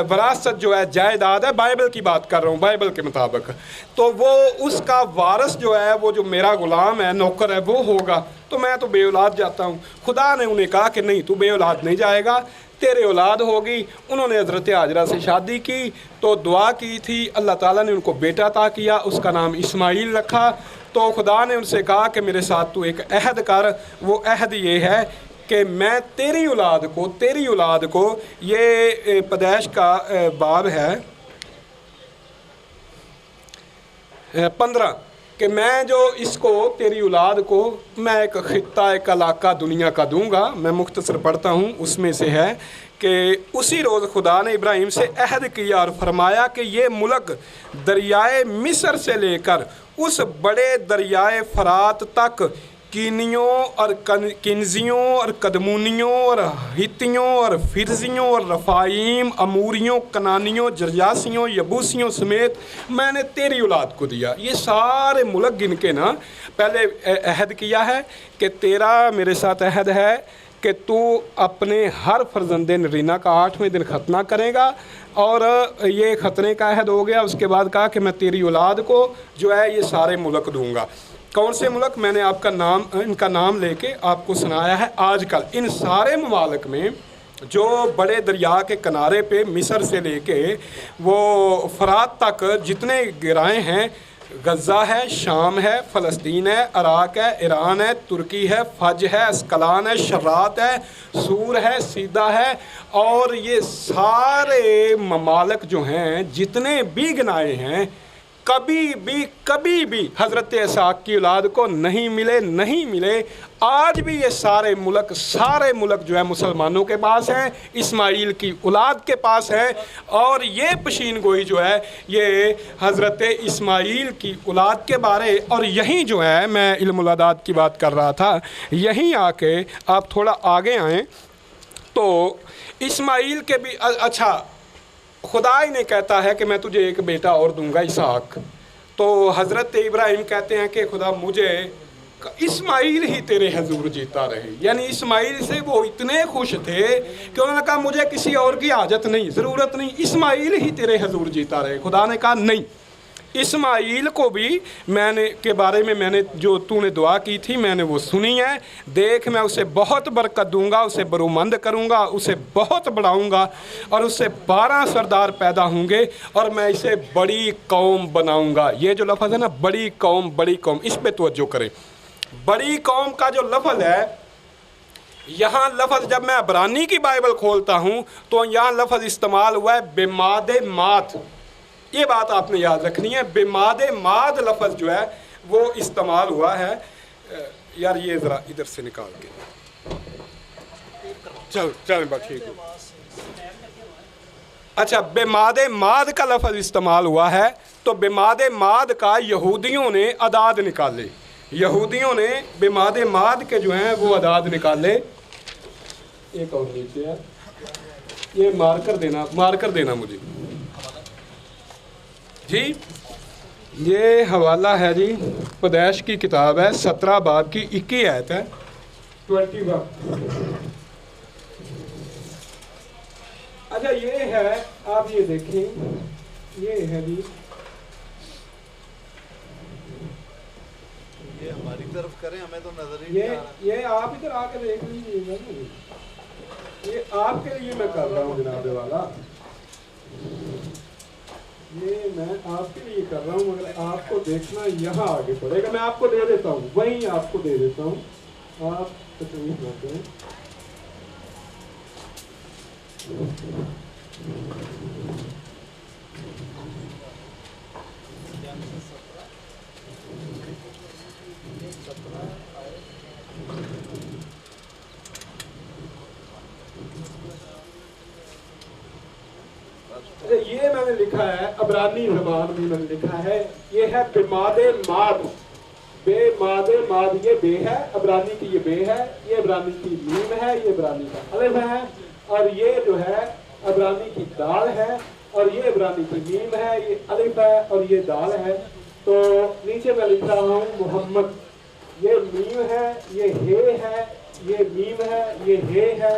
Speaker 8: وراثت جو ہے جائیداد ہے، بائبل کی بات کر رہا ہوں، بائبل کے مطابق، تو وہ اس کا وارث جو ہے وہ جو میرا غلام ہے، نوکر ہے، وہ ہوگا، تو میں تو بے اولاد جاتا ہوں۔ خدا نے انہیں کہا کہ نہیں، تو بے اولاد نہیں جائے گا، تیرے اولاد ہوگی۔ انہوں نے حضرت ہاجرہ سے شادی کی تو دعا کی تھی، اللہ تعالیٰ نے ان کو بیٹا عطا کیا، اس کا نام اسماعیل رکھا۔ تو خدا نے ان سے کہا کہ میرے ساتھ تو ایک عہد کر، وہ عہد یہ ہے کہ میں تیری اولاد کو یہ پیدائش کا باب ہے 15 کہ میں جو اس کو تیری اولاد کو میں ایک خطہ، ایک علاقہ دنیا کا دوں گا۔ میں مختصر پڑھتا ہوں، اس میں سے ہے کہ اسی روز خدا نے ابراہیم سے عہد کیا اور فرمایا کہ یہ ملک دریائے مصر سے لے کر اس بڑے دریائے فرات تک کینیوں اور کنزیوں اور قدمونیوں اور ہتیوں اور فرزیوں اور رفائیم، اموریوں، کنانیوں، جرجاسیوں، یبوسیوں سمیت میں نے تیری اولاد کو دیا۔ یہ سارے ملک گن کے نا پہلے عہد کیا ہے کہ تیرا میرے ساتھ عہد ہے کہ تو اپنے ہر فرزند نرینہ کا 8ویں دن ختنہ کرے گا، اور یہ ختنے کا عہد ہو گیا۔ اس کے بعد کہا کہ میں تیری اولاد کو جو ہے یہ سارے ملک دوں گا۔ کون سے ملک؟ میں نے ان کا نام لے کے آپ کو سنایا ہے۔ آج کل ان سارے ممالک میں جو بڑے دریا کے کنارے پہ مصر سے لے کے وہ فرات تک جتنے گرائیں ہیں، غزہ ہے، شام ہے، فلسطین ہے، عراق ہے، ایران ہے، ترکی ہے، فج ہے، اسکلان ہے، شرات ہے، سور ہے، سیدہ ہے، اور یہ سارے ممالک جو ہیں جتنے بھی گنائے ہیں، کبھی بھی حضرت اسحاق کی اولاد کو نہیں ملے۔ آج بھی یہ سارے ملک جو ہے مسلمانوں کے پاس ہیں، اسماعیل کی اولاد کے پاس ہیں، اور یہ پشین گوئی جو ہے یہ حضرت اسماعیل کی اولاد کے بارے۔ اور یہیں جو ہے میں علم العداد کی بات کر رہا تھا، یہیں آ کے آپ تھوڑا آگے آئیں تو اسماعیل کے بھی اچھا خدا ہی نے کہتا ہے کہ میں تجھے ایک بیٹا اور دوں گا، اسحاق۔ تو حضرت ابراہیم کہتے ہیں کہ خدا مجھے اسماعیل ہی تیرے حضور جیتا رہے، یعنی اسماعیل سے وہ اتنے خوش تھے کہ انہوں نے کہا مجھے کسی اور کی حاجت نہیں، ضرورت نہیں، اسماعیل ہی تیرے حضور جیتا رہے۔ خدا نے کہا نہیں، اسماعیل کو بھی کے بارے میں میں نے جو تو نے دعا کی تھی میں نے وہ سنی ہے، دیکھ میں اسے بہت برکت دوں گا، اسے برومند کروں گا، اسے بہت بڑھاؤں گا، اور اس سے 12 سردار پیدا ہوں گے، اور میں اسے بڑی قوم بناؤں گا۔ یہ جو لفظ ہے نا بڑی قوم، اس پہ توجہ کریں۔ بڑی قوم کا جو لفظ ہے، یہاں لفظ جب میں عبرانی کی بائبل کھولتا ہوں تو یہاں لفظ استعمال ہوا ہے بماد مات۔ یہ بات آپ نے یاد رکھنی ہے، بماد ماد لفظ جو ہے وہ استعمال ہوا ہے۔ یار یہ ذرا ادھر سے نکال کے چل بات ٹھیک ہے۔ اچھا، بماد ماد کا لفظ استعمال ہوا ہے، تو بماد ماد کا یہودیوں نے اعداد نکالے، یہودیوں نے بماد ماد کے جو ہیں وہ اعداد نکالے۔ ایک اور دیکھتے ہیں، یہ مار کر دینا مجھے جی۔ یہ حوالہ ہے جی، پیدائش کی کتاب ہے، 17 باب کی 21 آیت ہے، 21۔ اچھا یہ ہے، آپ یہ دیکھیں، یہ ہے جی،
Speaker 5: یہ ہماری طرف کریں، ہمیں تو نظر ہی نہیں آ رہا۔
Speaker 8: یہ آپ ادھر آ کے دیکھ لیجیے گا، یہ آپ کے لیے میں کر رہا ہوں جناب والا، یہ میں آپ کے لیے کر رہا ہوں، مگر آپ کو دیکھنا یہاں آگے پڑے گا۔ میں آپ کو دے دیتا ہوں، وہیں آپ کو دے دیتا ہوں، آپ تکلیف نہ کریں۔ یہ میں نے لکھا ہے عبرانی زبان میں، میں نے لکھا ہے یہ ہے بماد ماد، بے ماد ماد، یہ بے ہے عبرانی کی، یہ بے ہے، یہ عبرانی کی میم ہے، یہ عبرانی کا الف ہے، اور یہ جو ہے عبرانی کی دال ہے، اور یہ عبرانی کی میم ہے، یہ الف ہے، اور یہ دال ہے۔ تو نیچے میں لکھ رہا ہوں محمد، یہ میم ہے، یہ ہے،
Speaker 3: یہ میم ہے، یہ ہے،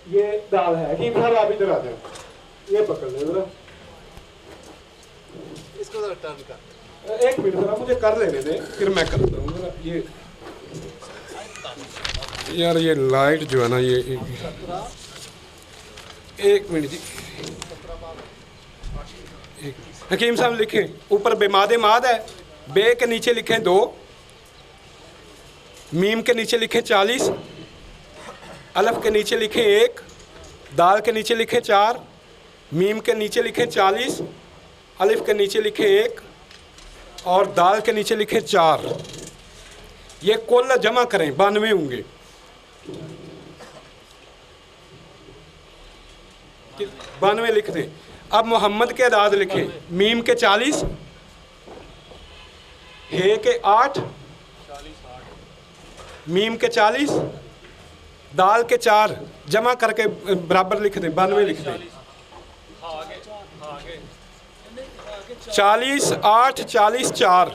Speaker 3: یہ دال ہے. حکیم صاحب آپ ادھر آ جائیں، یہ پکڑ لیں ذرا،
Speaker 6: اس کو ذرا ٹرن کر.
Speaker 3: ایک منٹ ذرا مجھے کر لینے دیں پھر میں کرتا ہوں ذرا. یہ یار یہ لائٹ جو ہے نا یہ ایک منٹ جی. حکیم صاحب لکھیں اوپر بے ماد ماد ہے، بے کے نیچے لکھیں 2، میم کے نیچے لکھیں 40، الف کے نیچے لکھیں 1، دال کے نیچے لکھیں 4، میم کے نیچے لکھیں 40، الف کے نیچے لکھیں 1 اور دال کے نیچے لکھیں 4. یہ کل جمع کریں 92 ہوں گے. 92 لکھ دیں. اب محمد کے اعداد لکھیں، میم کے 40، ہے کے 8، میم کے 40، دال کے 4 جمع کر کے برابر لکھ دیں 92 لکھ دیں. 40 8 40 4.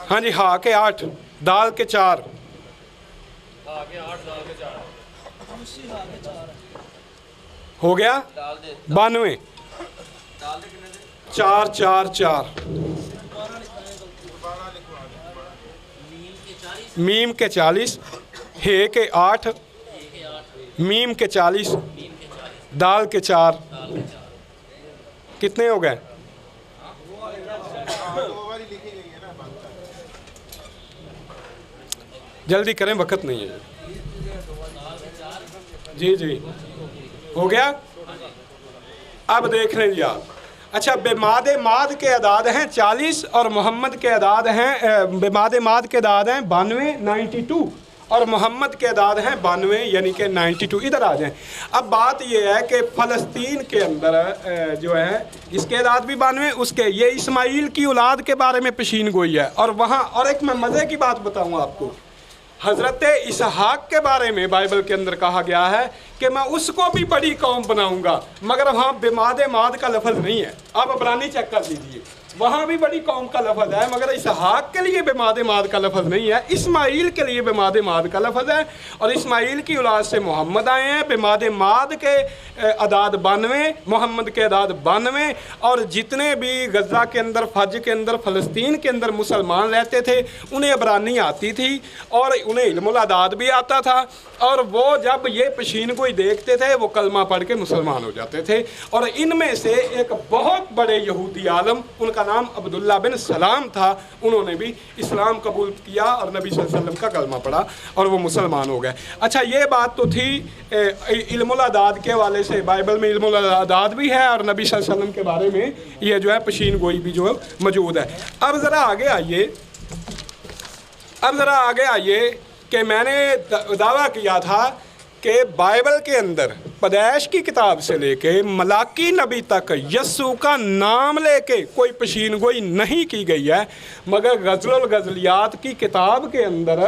Speaker 3: ہاں جی، ہاں کے 8 دال کے 4. ہو گیا 92. 4 4 4. میم کے 40، ہے کے 8، میم کے 40، دال کے 4. کتنے ہو گئے؟ جلدی کریں وقت نہیں ہے. جی جی ہو گیا. اب دیکھ لیں جی آپ. اچھا، بے ماد ماد کے اعداد ہیں 40 اور محمد کے اعداد ہیں بے ماد ماد کے اعداد ہیں 92 92 اور محمد کے اعداد ہیں 92 یعنی کہ 92. ادھر آ جائیں. اب بات یہ ہے کہ فلسطین کے اندر جو ہے اس کے اعداد بھی 92، اس کے یہ اسماعیل کی اولاد کے بارے میں پیشین گوئی ہے. اور وہاں اور ایک میں مزے کی بات بتاؤں آپ کو، حضرت اسحاق کے بارے میں بائبل کے اندر کہا گیا ہے کہ میں اس کو بھی بڑی قوم بناؤں گا، مگر وہاں بے ماد ماد کا لفظ نہیں ہے. آپ عبرانی چیک کر لیجیے، وہاں بھی بڑی قوم کا لفظ ہے مگر اسحاق کے لیے بے ماد ماد کا لفظ نہیں ہے. اسماعیل کے لیے بے ماد ماد کا لفظ ہے اور اسماعیل کی اولاد سے محمد آئے ہیں. بے ماد ماد کے اعداد 92، محمد کے اعداد 92. اور جتنے بھی غزہ کے اندر، فج کے اندر، فلسطین کے اندر مسلمان رہتے تھے انہیں عبرانی آتی تھی اور انہیں علم الاعداد بھی آتا تھا، اور وہ جب یہ پیشین گوئی دیکھتے تھے وہ کلمہ پڑھ کے مسلمان ہو جاتے تھے. اور ان میں سے ایک بہت بڑے یہودی عالم، ان کا نام عبداللہ بن سلام تھا، انہوں نے بھی اسلام قبول کیا اور نبی صلی اللہ علیہ وسلم کا کلمہ پڑھا اور وہ مسلمان ہو گئے. اچھا، یہ بات تو تھی علم الاعداد کے حوالے سے. بائبل میں علم الاعداد بھی ہے اور نبی صلی اللہ علیہ وسلم کے بارے میں یہ جو ہے پیشین گوئی بھی جو موجود ہے. اب ذرا آگے آئیے کہ میں نے دعویٰ کیا تھا کہ بائبل کے اندر پیدائش کی کتاب سے لے کے ملاکی نبی تک یسوع کا نام لے کے کوئی پیشین گوئی نہیں کی گئی ہے، مگر غزل الغزلیات کی کتاب کے اندر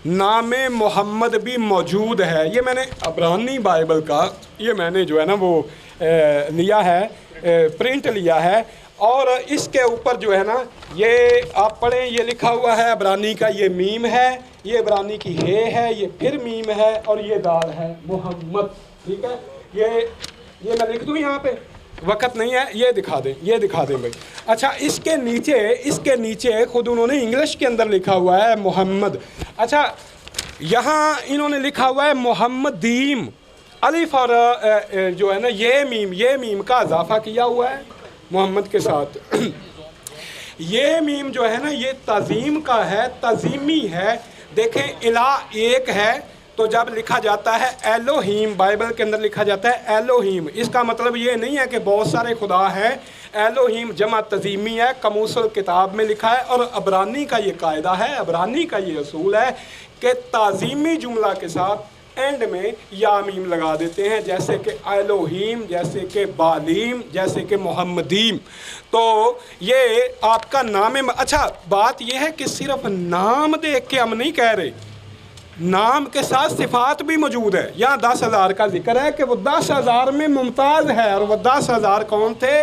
Speaker 3: نام محمد بھی موجود ہے. یہ میں نے عبرانی بائبل کا یہ میں نے جو ہے نا وہ لیا ہے، پرنٹ لیا ہے، اور اس کے اوپر جو ہے نا یہ آپ پڑھیں، یہ لکھا ہوا ہے عبرانی کا، یہ میم ہے، یہ عبرانی کی ہے، یہ پھر میم ہے اور یہ دال ہے محمد. ٹھیک ہے، یہ میں لکھ دوں یہاں پہ، وقت نہیں ہے، یہ دکھا دیں بھائی. اچھا، اس کے نیچے خود انہوں نے انگلش کے اندر لکھا ہوا ہے محمد. اچھا، یہاں انہوں نے لکھا ہوا ہے محمدیم، الف اور جو ہے نا یہ میم کا اضافہ کیا ہوا ہے محمد کے ساتھ. یہ میم جو ہے نا یہ تعظیم کا ہے، تعظیمی ہے. دیکھیں، الہ ایک ہے تو جب لکھا جاتا ہے ایلوہیم، بائبل کے اندر لکھا جاتا ہے ایلوہیم، اس کا مطلب یہ نہیں ہے کہ بہت سارے خدا ہیں. ایلوہیم جمع تعظیمی ہے، قاموس الکتاب میں لکھا ہے. اور عبرانی کا یہ قاعدہ ہے، عبرانی کا یہ اصول ہے کہ تعظیمی جملہ کے ساتھ اینڈ میں یا میم لگا دیتے ہیں، جیسے کہ ایلوہیم، جیسے کہ بالیم، جیسے کہ محمدیم. تو یہ آپ کا نام. اچھا، بات یہ ہے کہ صرف نام دیکھ کے ہم نہیں کہہ رہے، نام کے ساتھ صفات بھی موجود ہے. یہاں 10,000 کا ذکر ہے کہ وہ 10,000 میں ممتاز ہے، اور وہ 10,000 کون تھے؟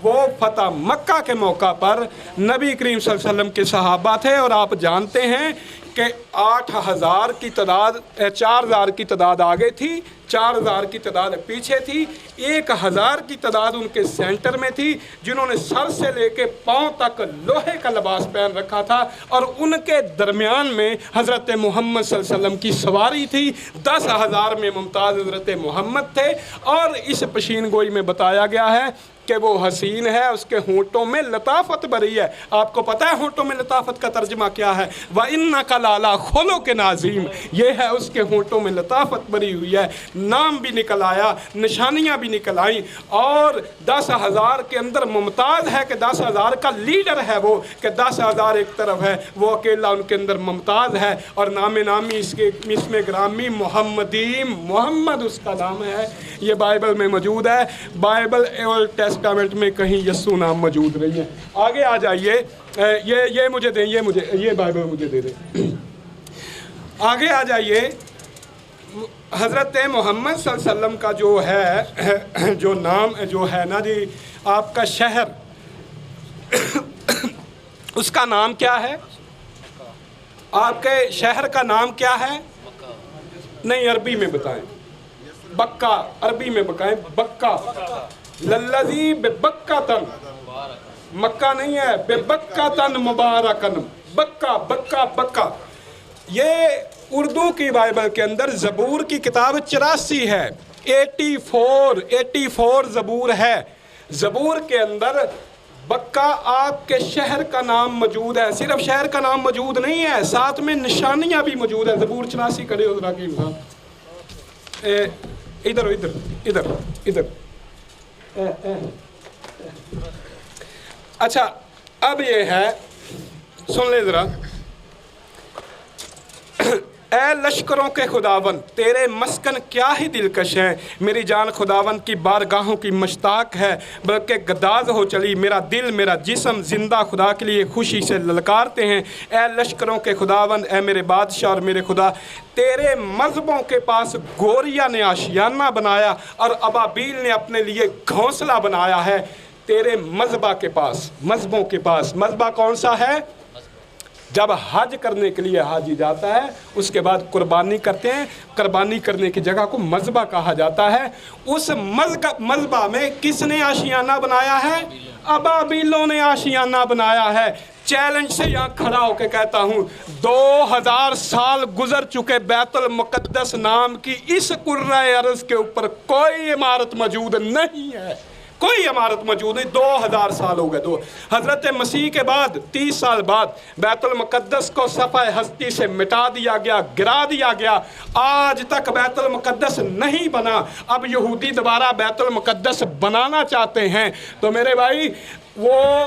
Speaker 3: وہ فتح مکہ کے موقع پر نبی کریم صلی اللہ علیہ وسلم کے صحابہ تھے. اور آپ جانتے ہیں
Speaker 8: کہ 8,000 کی تعداد 4,000 کی تعداد آگے تھی, 4,000 کی تعداد پیچھے تھی, 1,000 کی تعداد ان کے سینٹر میں تھی جنہوں نے سر سے لے کے پاؤں تک لوہے کا لباس پہن رکھا تھا, اور ان کے درمیان میں حضرت محمد صلی اللہ علیہ وسلم کی سواری تھی. 10,000 میں ممتاز حضرت محمد تھے, اور اس پشین گوئی میں بتایا گیا ہے کہ وہ حسین ہے, اس کے ہونٹوں میں لطافت بھری ہے. آپ کو پتہ ہے ہونٹوں میں لطافت کا ترجمہ کیا ہے؟ وَإِنَّكَ لَعَلَىٰ خُلُقٍ عَظِيمٍ. یہ ہے اس کے ہونٹوں میں لطافت بھری ہوئی ہے. نام بھی نکل آیا, نشانیاں بھی نکل آئیں, اور 10,000 کے اندر ممتاز ہے کہ 10,000 کا لیڈر ہے وہ, کہ 10,000 ایک طرف ہے, وہ اکیلا ان کے اندر ممتاز ہے, اور نام نامی اس کے اسم گرامی محمدیم, محمد اس کا نام ہے. یہ بائبل میں موجود ہے. بائبل اولڈ ٹیسٹامنٹ میں کہیں یسوع نام موجود نہیں ہے. آگے آ جائیے, یہ مجھے دیں, یہ بائبل مجھے دے دیں. آگے آ جائیے. حضرت محمد صلی اللہ علیہ وسلم کا جو ہے, جو نام جو ہے نا جی, آپ کا شہر, اس کا نام کیا ہے؟ آپ کے شہر کا نام کیا ہے؟ نہیں, عربی میں بتائیں. بکہ, عربی میں بتائیں. بکہ, للذی ببکۃ, مکہ نہیں ہے, ببکۃ مبارکن. بکہ, بکہ, بکہ. یہ اردو کی بائبل کے اندر زبور کی کتاب 84 ہے. 84 زبور ہے. زبور کے اندر بکہ آپ کے شہر کا نام موجود ہے. صرف شہر کا نام موجود نہیں ہے, ساتھ میں نشانیاں بھی موجود ہیں. زبور 84 کھڑے ہو ذرا کہ ادھر ادھر ادھر ادھر. اچھا, اب یہ ہے, سن لے ذرا. اے لشکروں کے خداون, تیرے مسکن کیا ہی دلکش ہیں. میری جان خداون کی بارگاہوں کی مشتاق ہے, بلکہ گداز ہو چلی. میرا دل میرا جسم زندہ خدا کے لیے خوشی سے للکارتے ہیں. اے لشکروں کے خداون, اے میرے بادشاہ اور میرے خدا, تیرے مذہبوں کے پاس گوریا نے آشیانہ بنایا, اور ابابیل نے اپنے لیے گھونسلہ بنایا ہے. تیرے مذہبہ کے پاس, مذہبوں کے پاس. مذہبہ کون سا ہے؟ جب حج کرنے کے لیے حاجی جاتا ہے, اس کے بعد قربانی کرتے ہیں. قربانی کرنے کی جگہ کو مذبح کہا جاتا ہے. اس مذبح میں کس نے آشیانہ بنایا ہے؟ ابابیلوں نے آشیانہ بنایا ہے. چیلنج سے یہاں کھڑا ہو کے کہتا ہوں, 2000 سال گزر چکے, بیت المقدس نام کی اس کرۂ ارض کے اوپر کوئی عمارت موجود نہیں ہے. کوئی عمارت موجود نہیں. 2000 سال ہو گئے. حضرت مسیح کے بعد 30 سال بعد بیت المقدس کو صفحہ ہستی سے مٹا دیا گیا, گرا دیا گیا. آج تک بیت المقدس نہیں بنا. اب یہودی دوبارہ بیت المقدس بنانا چاہتے ہیں. تو میرے بھائی, وہ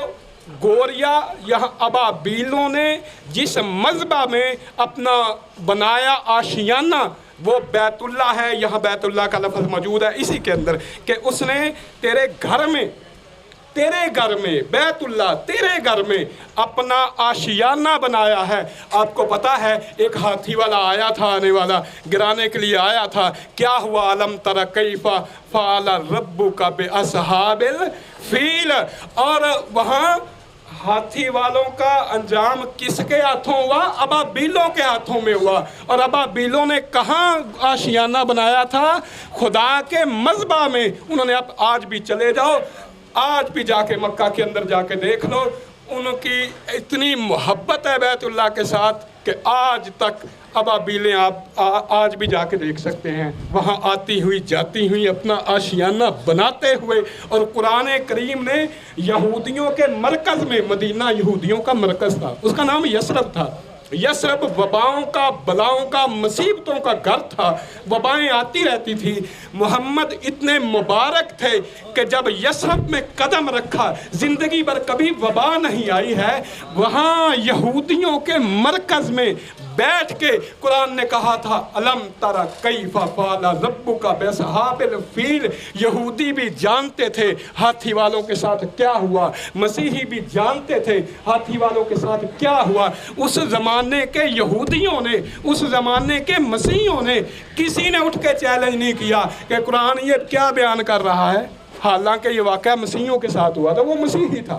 Speaker 8: گوریا یہاں ابابیلوں نے جس مذبح میں اپنا بنایا آشیانہ, وہ بیت اللہ ہے. یہاں بیت اللہ کا لفظ موجود ہے اسی کے اندر, کہ اس نے تیرے گھر میں بیت اللہ, تیرے گھر میں اپنا آشیانہ بنایا ہے. آپ کو پتا ہے ایک ہاتھی والا آیا تھا, آنے والا گرانے کے لیے آیا تھا. کیا ہوا؟ الم تر کیف فعل ربک باصحاب الفیل. اور وہاں ہاتھی والوں کا انجام کس کے ہاتھوں ہوا؟ ابابیلوں کے ہاتھوں میں ہوا. اور ابابیلوں نے کہاں آشیانہ بنایا تھا؟ خدا کے مذبح میں. انہوں نے, اب آج بھی چلے جاؤ, آج بھی جا کے مکہ کے اندر جا کے دیکھ لو, ان کی اتنی محبت ہے بیت اللہ کے ساتھ کہ آج تک ابابیلیں آپ آج بھی جا کے دیکھ سکتے ہیں. وہاں آتی ہوئی جاتی ہوئی اپنا آشیانہ بناتے ہوئے. اور قرآن کریم نے یہودیوں کے مرکز میں, مدینہ یہودیوں کا مرکز تھا, اس کا نام یثرب تھا. یثرب وباؤں کا, بلاؤں کا, مصیبتوں کا گھر تھا. وبائیں آتی رہتی تھی. محمد اتنے مبارک تھے کہ جب یثرب میں قدم رکھا, زندگی بھر کبھی وبا نہیں آئی ہے. وہاں یہودیوں کے مرکز میں بیٹھ کے قرآن نے کہا تھا, الم تر کیف فعل ربک باصحاب الفیل. یہودی بھی جانتے تھے ہاتھی والوں کے ساتھ کیا ہوا, مسیحی بھی جانتے تھے ہاتھی والوں کے ساتھ کیا ہوا. اس زمانے کے یہودیوں نے, اس زمانے کے مسیحیوں نے, کسی نے اٹھ کے چیلنج نہیں کیا کہ قرآن یہ کیا بیان کر رہا ہے. حالانکہ یہ واقعہ مسیحیوں کے ساتھ ہوا تھا, وہ مسیحی تھا,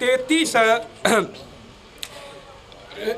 Speaker 8: 33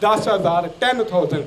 Speaker 8: 10,000, 10,000।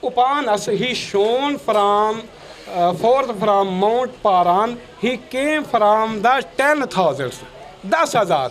Speaker 8: upon us he shone from forth from Mount Paran, he came from the 10,000, 10,000।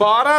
Speaker 8: 12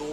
Speaker 5: 2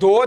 Speaker 8: 2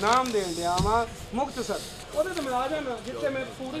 Speaker 3: ਨਾਮ ਦੇਣ ਡਿਆ ਵਾਂ ਮੁਖਤਸਰ, ਉਹਦੇ ਤੇ ਮੈਂ ਆ ਜਾਣਾ ਜਿੱਥੇ ਮੈਂ ਪੂਰੀ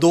Speaker 5: 2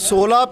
Speaker 5: 16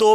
Speaker 5: 2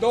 Speaker 3: 2